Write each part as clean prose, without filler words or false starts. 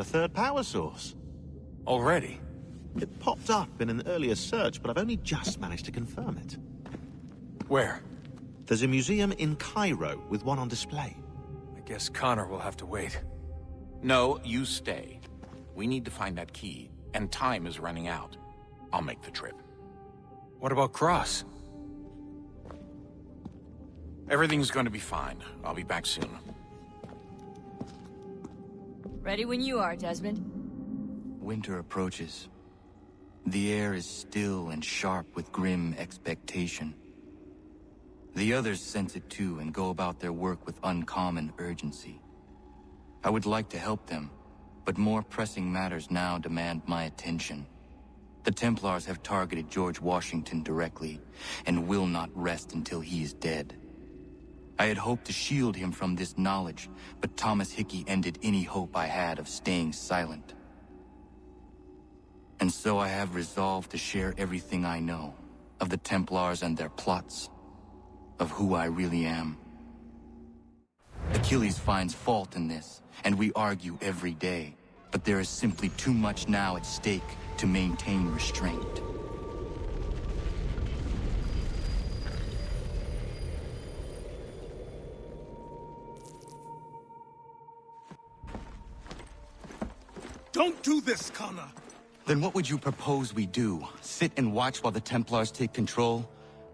third power source. Already? It popped up in an earlier search, but I've only just managed to confirm it. Where? There's a museum in Cairo with one on display. I guess Connor will have to wait. No, you stay. We need to find that key, and time is running out. I'll make the trip. What about Cross? Everything's going to be fine. I'll be back soon. Ready when you are, Desmond. Winter approaches. The air is still and sharp with grim expectation. The others sense it too and go about their work with uncommon urgency. I would like to help them, but more pressing matters now demand my attention. The Templars have targeted George Washington directly, and will not rest until he is dead. I had hoped to shield him from this knowledge, but Thomas Hickey ended any hope I had of staying silent. And so I have resolved to share everything I know, of the Templars and their plots, of who I really am. Achilles finds fault in this, and we argue every day, but there is simply too much now at stake to maintain restraint. Don't do this, Connor! Then what would you propose we do? Sit and watch while the Templars take control?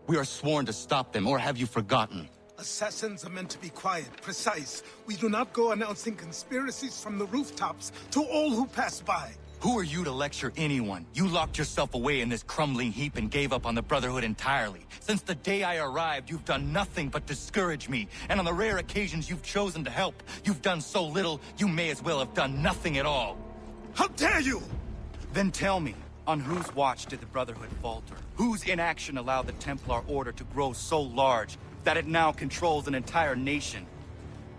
We are sworn to stop them, or have you forgotten? Assassins are meant to be quiet, precise. We do not go announcing conspiracies from the rooftops to all who pass by. Who are you to lecture anyone? You locked yourself away in this crumbling heap and gave up on the Brotherhood entirely. Since the day I arrived, you've done nothing but discourage me. And on the rare occasions you've chosen to help, you've done so little, you may as well have done nothing at all. How dare you! Then tell me, on whose watch did the Brotherhood falter? Whose inaction allowed the Templar Order to grow so large that it now controls an entire nation?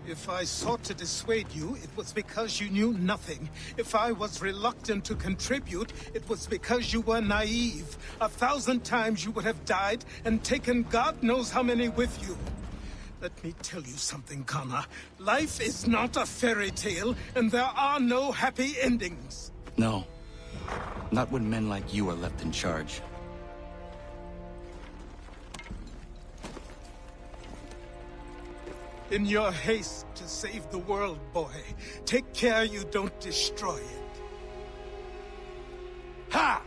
If I sought to dissuade you, it was because you knew nothing. If I was reluctant to contribute, it was because you were naive. 1,000 times you would have died and taken God knows how many with you. Let me tell you something, Connor. Life is not a fairy tale, and there are no happy endings. No. Not when men like you are left in charge. In your haste to save the world, boy, take care you don't destroy it. Ha!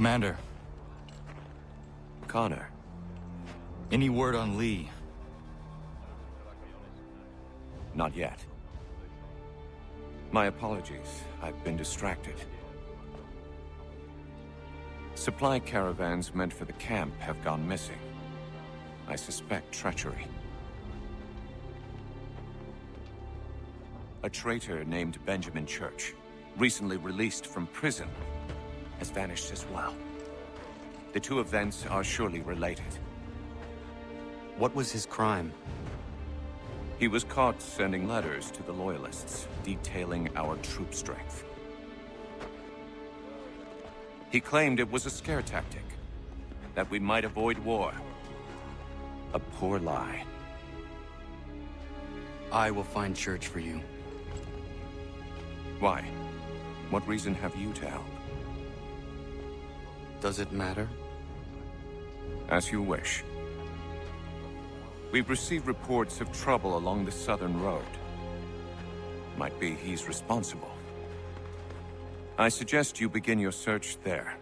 Commander, Connor. any word on Lee? Not yet. My apologies. I've been distracted. Supply caravans meant for the camp have gone missing. I suspect treachery. A traitor named Benjamin Church, recently released from prison, has vanished as well. The two events are surely related. What was his crime? He was caught sending letters to the Loyalists, detailing our troop strength. He claimed it was a scare tactic, that we might avoid war. A poor lie. I will find Church for you. Why? What reason have you to help? Does it matter? As you wish. We've received reports of trouble along the southern road. Might be he's responsible. I suggest you begin your search there.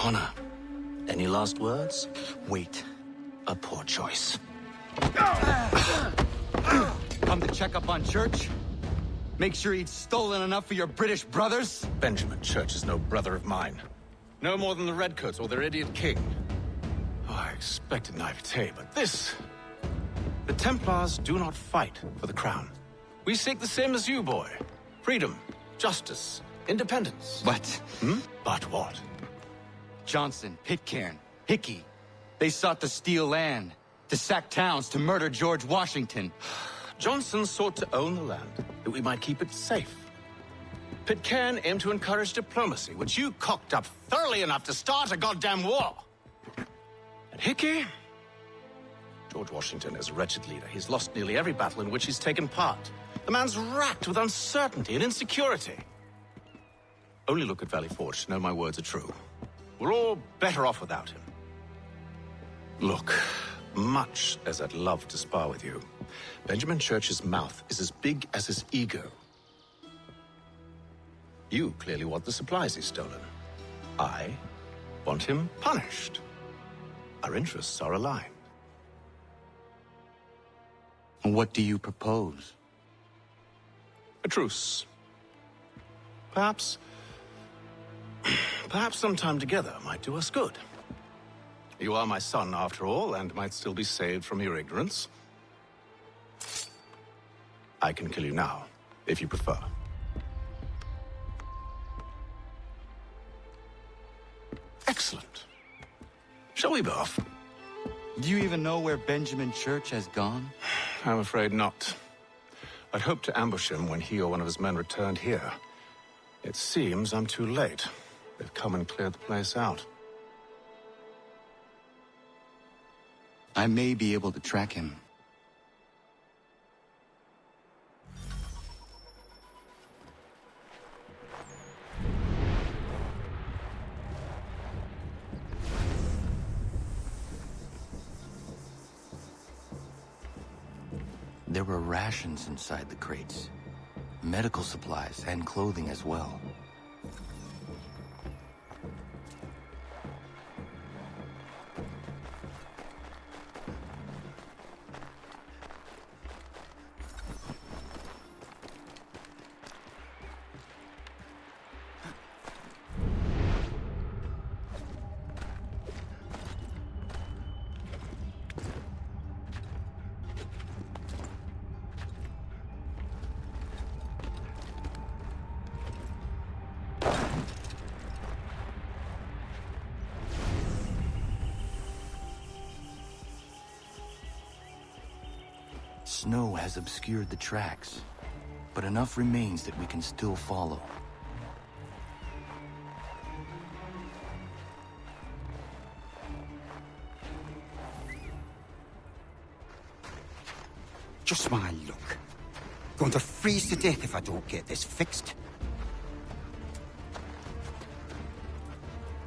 Connor, any last words? Wait. A poor choice. Come to check up on Church? Make sure he'd stolen enough for your British brothers? Benjamin Church is no brother of mine. No more than the Redcoats or their idiot king. Oh, I expected naivete, but this... The Templars do not fight for the crown. We seek the same as you, boy. Freedom, justice, independence. But... But what? Johnson, Pitcairn, Hickey, they sought to steal land, to sack towns, to murder George Washington. Johnson sought to own the land, that we might keep it safe. Pitcairn aimed to encourage diplomacy, which you cocked up thoroughly enough to start a goddamn war. And Hickey? George Washington is a wretched leader. He's lost nearly every battle in which he's taken part. The man's racked with uncertainty and insecurity. Only look at Valley Forge to know my words are true. We're all better off without him. Look, much as I'd love to spar with you, Benjamin Church's mouth is as big as his ego. You clearly want the supplies he's stolen. I want him punished. Our interests are aligned. What do you propose? A truce. Perhaps some time together might do us good. You are my son, after all, and might still be saved from your ignorance. I can kill you now, if you prefer. Excellent. Shall we be off? Do you even know where Benjamin Church has gone? I'm afraid not. I'd hoped to ambush him when he or one of his men returned here. It seems I'm too late. They've come and cleared the place out. I may be able to track him. There were rations inside the crates. Medical supplies and clothing as well. Snow has obscured the tracks, but enough remains that we can still follow. Just my luck. Going to freeze to death if I don't get this fixed.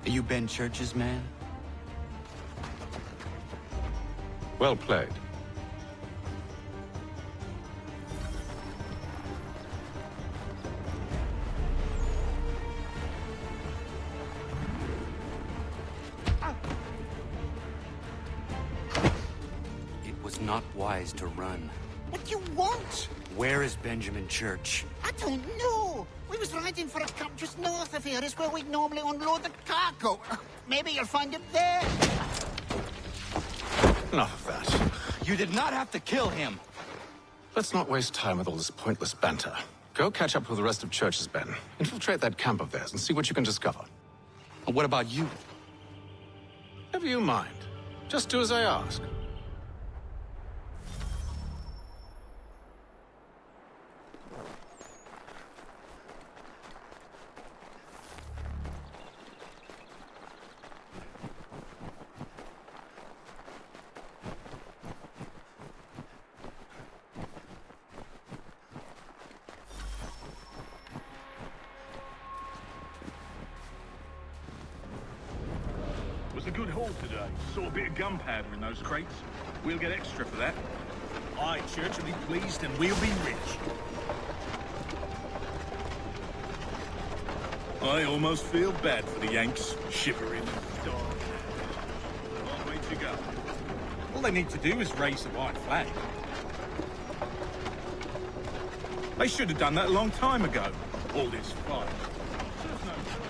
Are you Ben Church's man? Well played. Not wise to run. What do you want? Where is Benjamin Church? I don't know. We was riding for a camp just north of here. It's where we'd normally unload the cargo. Maybe you'll find him there. Enough of that. You did not have to kill him. Let's not waste time with all this pointless banter. Go catch up with the rest of Church's men. Infiltrate that camp of theirs and see what you can discover. And what about you? Never you mind. Just do as I ask. A good haul today. Saw a bit of gunpowder in those crates. We'll get extra for that. Aye, Church will be pleased and we'll be rich. I almost feel bad for the Yanks, shivering in the dark. Long way to go. All they need to do is raise the white flag. They should have done that a long time ago. All this fight. Serves no purpose.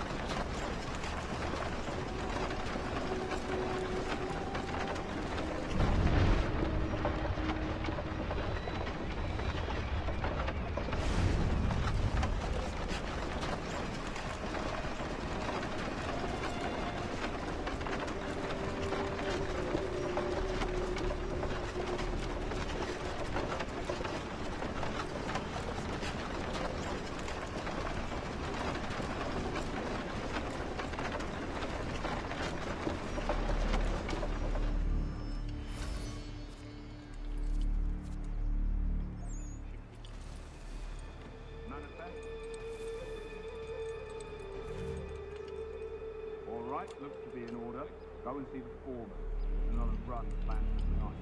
Looks to be in order. Go and see the foreman. There's another run planned for tonight.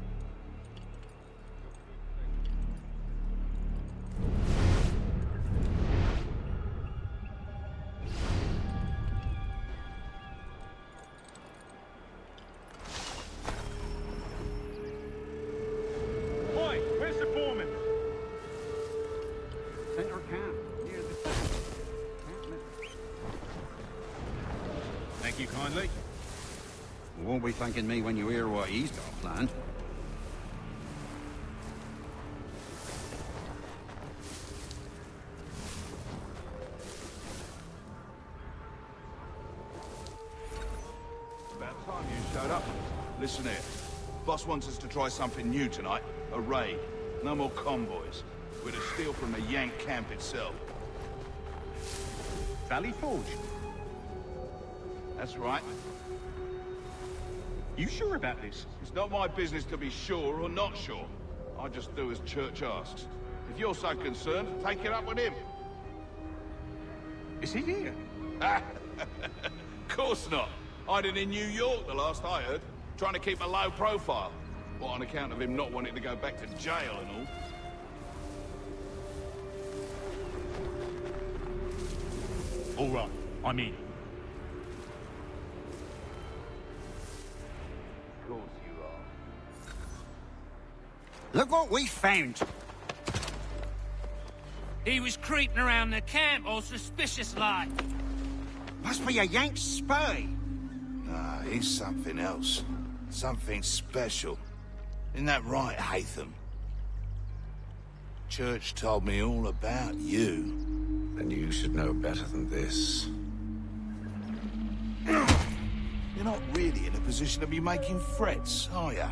Oi, where's the foreman? Center camp, near the can't miss it. Thank you kindly. You won't be thanking me when you hear what he's got planned. About time you showed up. Listen here. Boss wants us to try something new tonight. A raid. No more convoys. We're to steal from the Yank camp itself. Valley Forge? That's right. You sure about this? It's not my business to be sure or not sure. I just do as Church asks. If you're so concerned, take it up with him. Is he here? Course not. Hiding in New York, the last I heard. Trying to keep a low profile. What, on account of him not wanting to go back to jail and all? All right, I'm in. Of course you are. Look what we found. He was creeping around the camp all suspicious like. Must be a Yank spy. Nah, he's something else. Something special. Isn't that right, Haytham? Church told me all about you. Then you should know better than this. You're not really in a position to be making threats, are ya?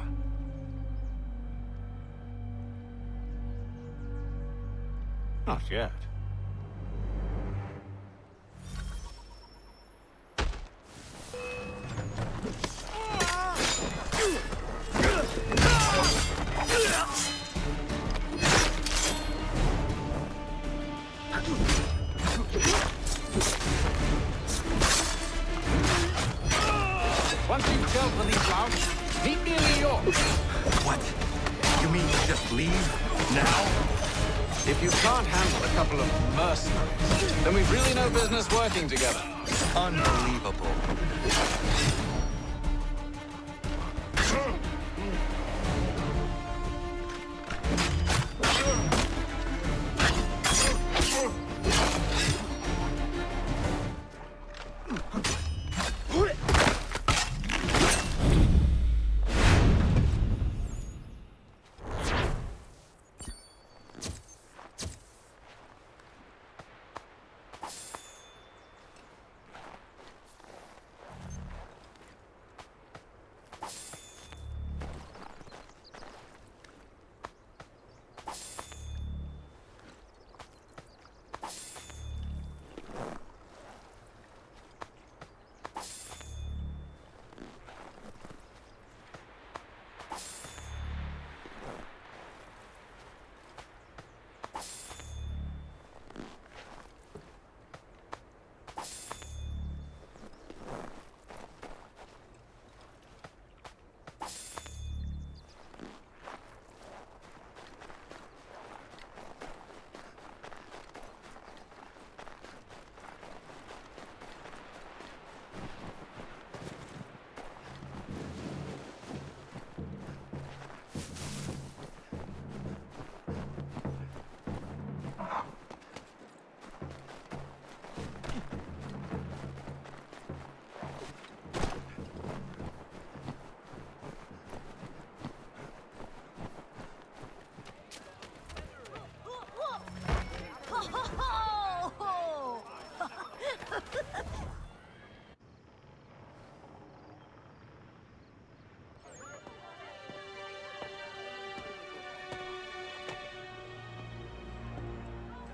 Not yet. Once you've dealt with these routes, meet me in New York. What? You mean just leave? Now? If you can't handle a couple of mercenaries, then we've really no business working together. Unbelievable.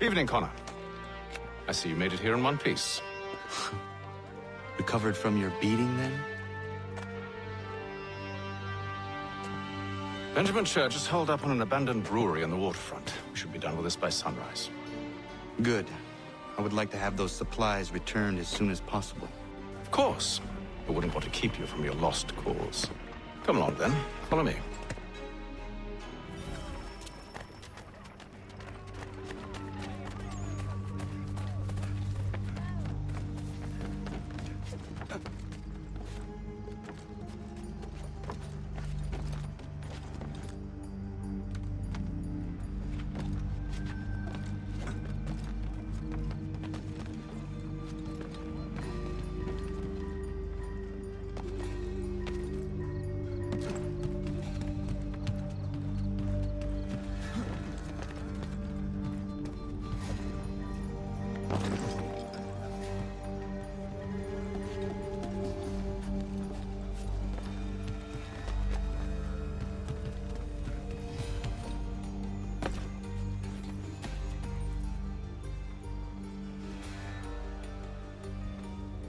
Evening, Connor. I see you made it here in one piece. Recovered from your beating, then? Benjamin Church is holed up on an abandoned brewery on the waterfront. We should be done with this by sunrise. Good. I would like to have those supplies returned as soon as possible. Of course. I wouldn't want to keep you from your lost cause. Come along, then. Follow me.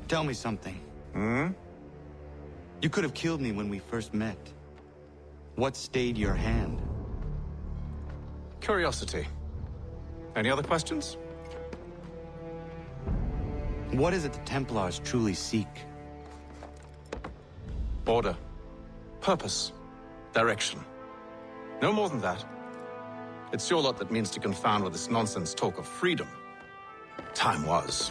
Tell me something. You could have killed me when we first met. What stayed your hand? Curiosity. Any other questions? What is it the Templars truly seek? Order. Purpose. Direction. No more than that. It's your lot that means to confound with this nonsense talk of freedom. Time was.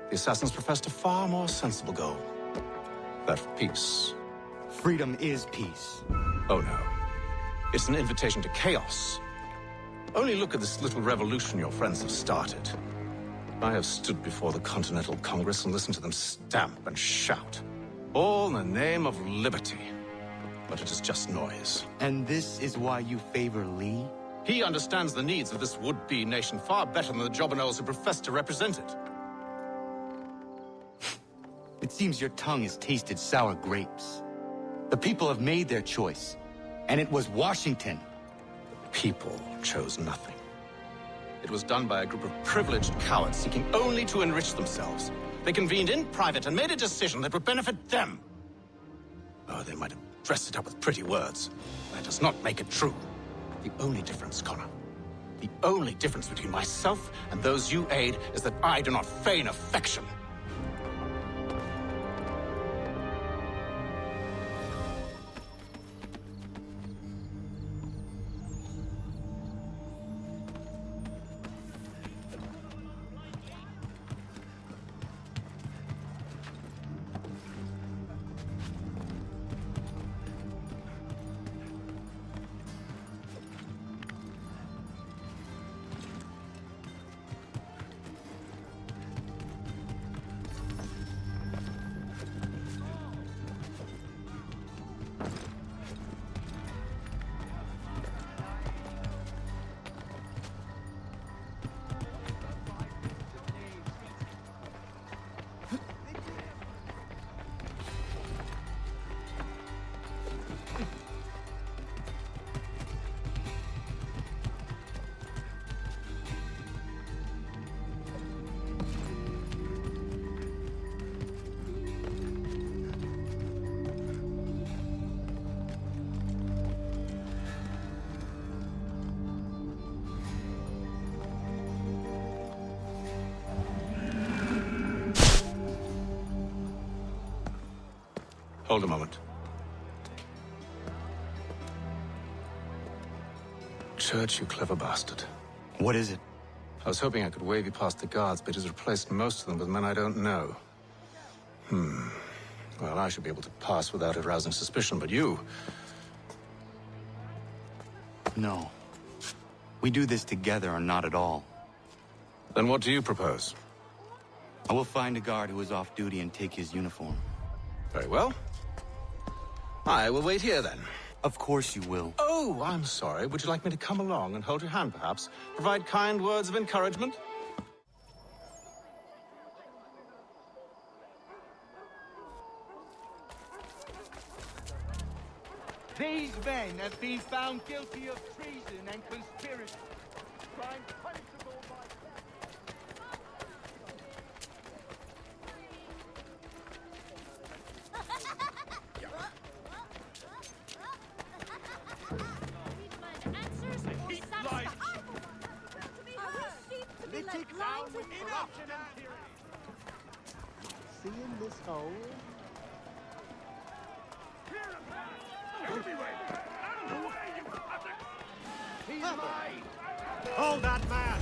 The assassins professed a far more sensible goal. That of peace. Freedom is peace. Oh no. It's an invitation to chaos. Only look at this little revolution your friends have started. I have stood before the Continental Congress and listened to them stamp and shout. All in the name of liberty. But it is just noise. And this is why you favor Lee? He understands the needs of this would-be nation far better than the jobberknolls who profess to represent it. It seems your tongue has tasted sour grapes. The people have made their choice, and it was Washington. The people chose nothing. It was done by a group of privileged cowards seeking only to enrich themselves. They convened in private and made a decision that would benefit them. Oh, they might have dressed it up with pretty words. That does not make it true. The only difference, Connor, the only difference between myself and those you aid is that I do not feign affection. Hold a moment. Church, you clever bastard. What is it? I was hoping I could wave you past the guards, but he's replaced most of them with men I don't know. Well, I should be able to pass without arousing suspicion, but you... No. We do this together or not at all. Then what do you propose? I will find a guard who is off duty and take his uniform. Very well. I will wait here, then. Of course you will. Oh, I'm sorry. Would you like me to come along and hold your hand, perhaps? Provide kind words of encouragement? These men have been found guilty of treason and conspiracy. Crime punishable by death. Take down with corruption and tyranny. Seeing this hole? He's mine! Hold that man!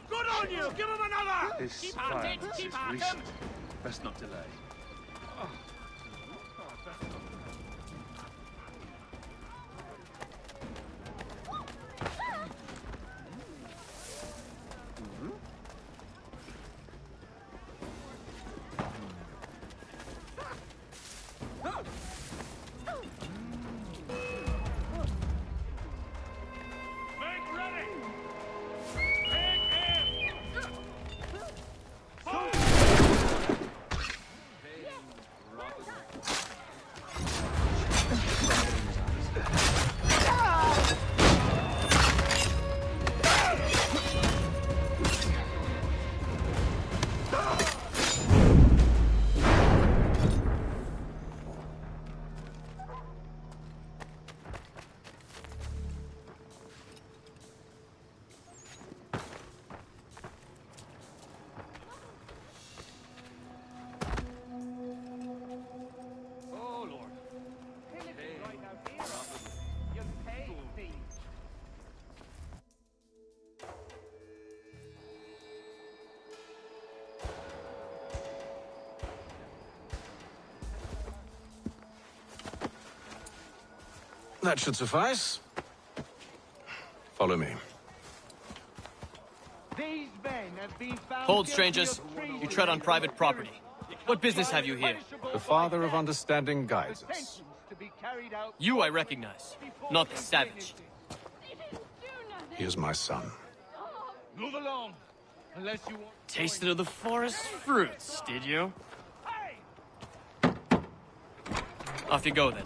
Good on you! Give him another! This Keep on it! violence Keep is on recent. him! Best not delay. Make ready! Take him! Oh, Lord. Right out here. You pay thieves. That should suffice. Follow me. These men have been found Hold, guilty strangers. of treason You tread on and private property. What business have you here? The Father of Understanding guides us. Sentence to be carried out You I recognize, not the savage. He is my son. Move along, unless you want. Tasted of the forest fruits, did you? Off you go then.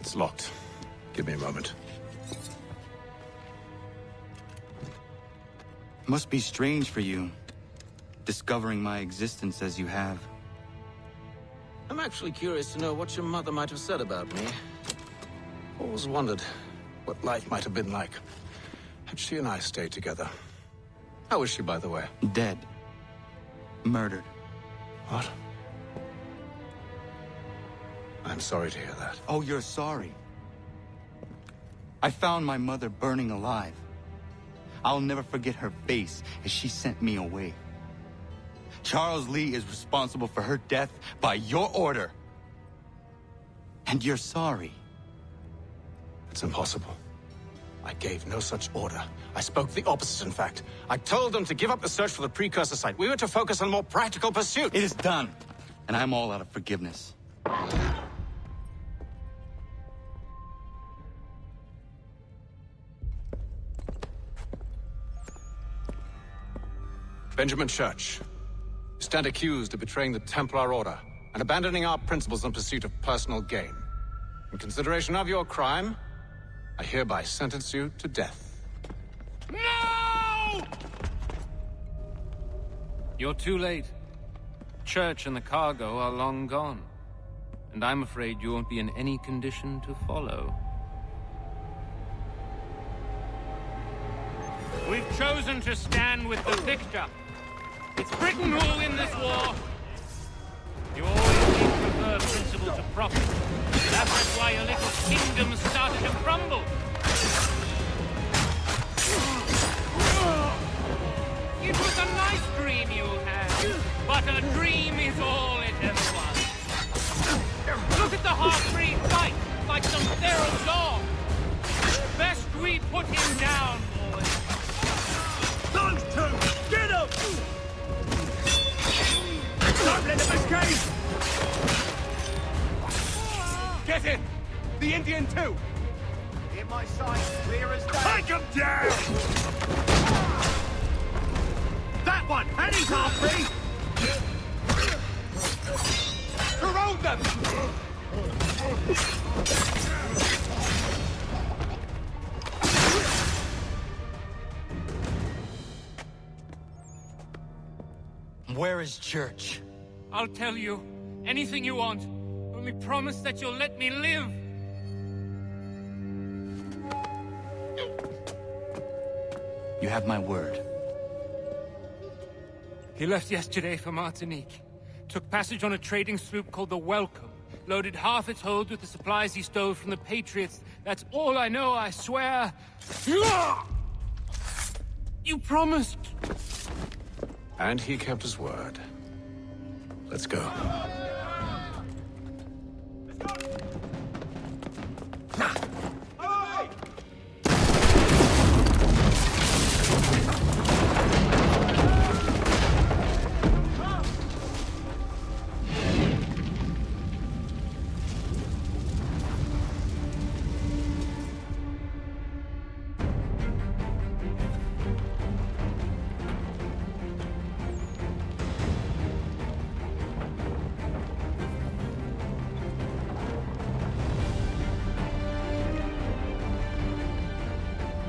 It's locked. Give me a moment. Must be strange for you, discovering my existence as you have. I'm actually curious to know what your mother might have said about me. Always wondered what life might have been like had she and I stayed together. How is she, by the way? Dead. Murdered. What? I'm sorry to hear that. Oh, you're sorry. I found my mother burning alive. I'll never forget her face as she sent me away. Charles Lee is responsible for her death by your order. And you're sorry. It's impossible. I gave no such order. I spoke the opposite, in fact. I told them to give up the search for the precursor site. We were to focus on more practical pursuit. It is done. And I'm all out of forgiveness. Benjamin Church. You stand accused of betraying the Templar Order and abandoning our principles in pursuit of personal gain. In consideration of your crime, I hereby sentence you to death. No! You're too late. Church and the cargo are long gone. And I'm afraid you won't be in any condition to follow. We've chosen to stand with the victor. It's Britain who will win this war. You always seem to prefer principle to profit. That's why your little kingdom started to crumble. It was a nice dream you had, but a dream is all it ever was. Look at the half-breed fight, like some feral dog. Best we put him down, boys. Those two! Get him! Don't let him escape! Get it! The Indian too! In my sight, clear as day. Take him down! That one! And he's half-breed! Surround them! Where is Church? I'll tell you. Anything you want. Only promise that you'll let me live. You have my word. He left yesterday for Martinique. Took passage on a trading sloop called the Welcome. Loaded half its hold with the supplies he stole from the Patriots. That's all I know, I swear. You promised. And he kept his word. Let's go.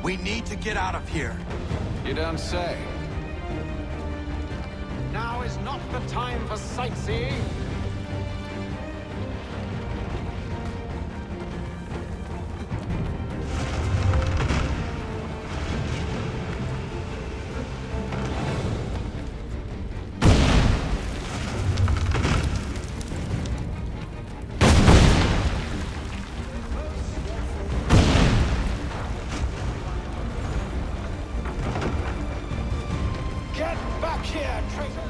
We need to get out of here. You don't say. Now is not the time for sightseeing. Get back here, traitor!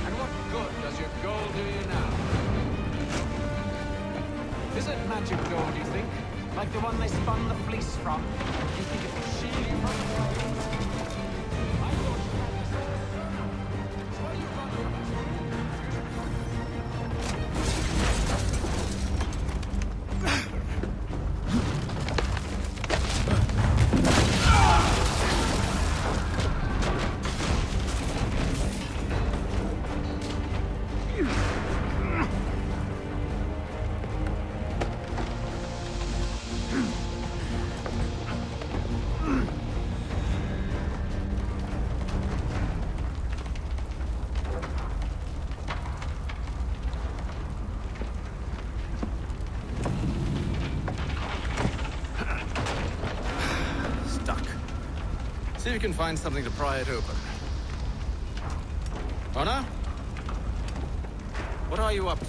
And what good does your gold do you now? Is it magic gold, you think? Like the one they spun the fleece from? You think it will shield you from the flames? I thought you had this. So what are you running from? See if you can find something to pry it open. Honor? What are you up to?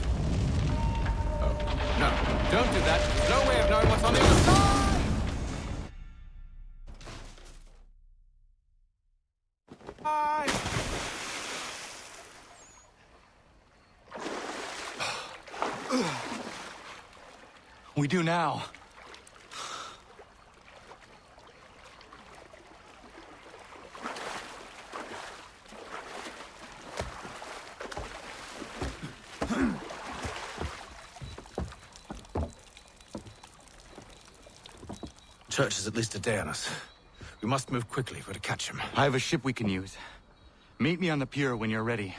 Oh, no. Don't do that. There's no way of knowing what's on the other side! We do now. Church is at least a day on us. We must move quickly if we're to catch him. I have a ship we can use. Meet me on the pier when you're ready.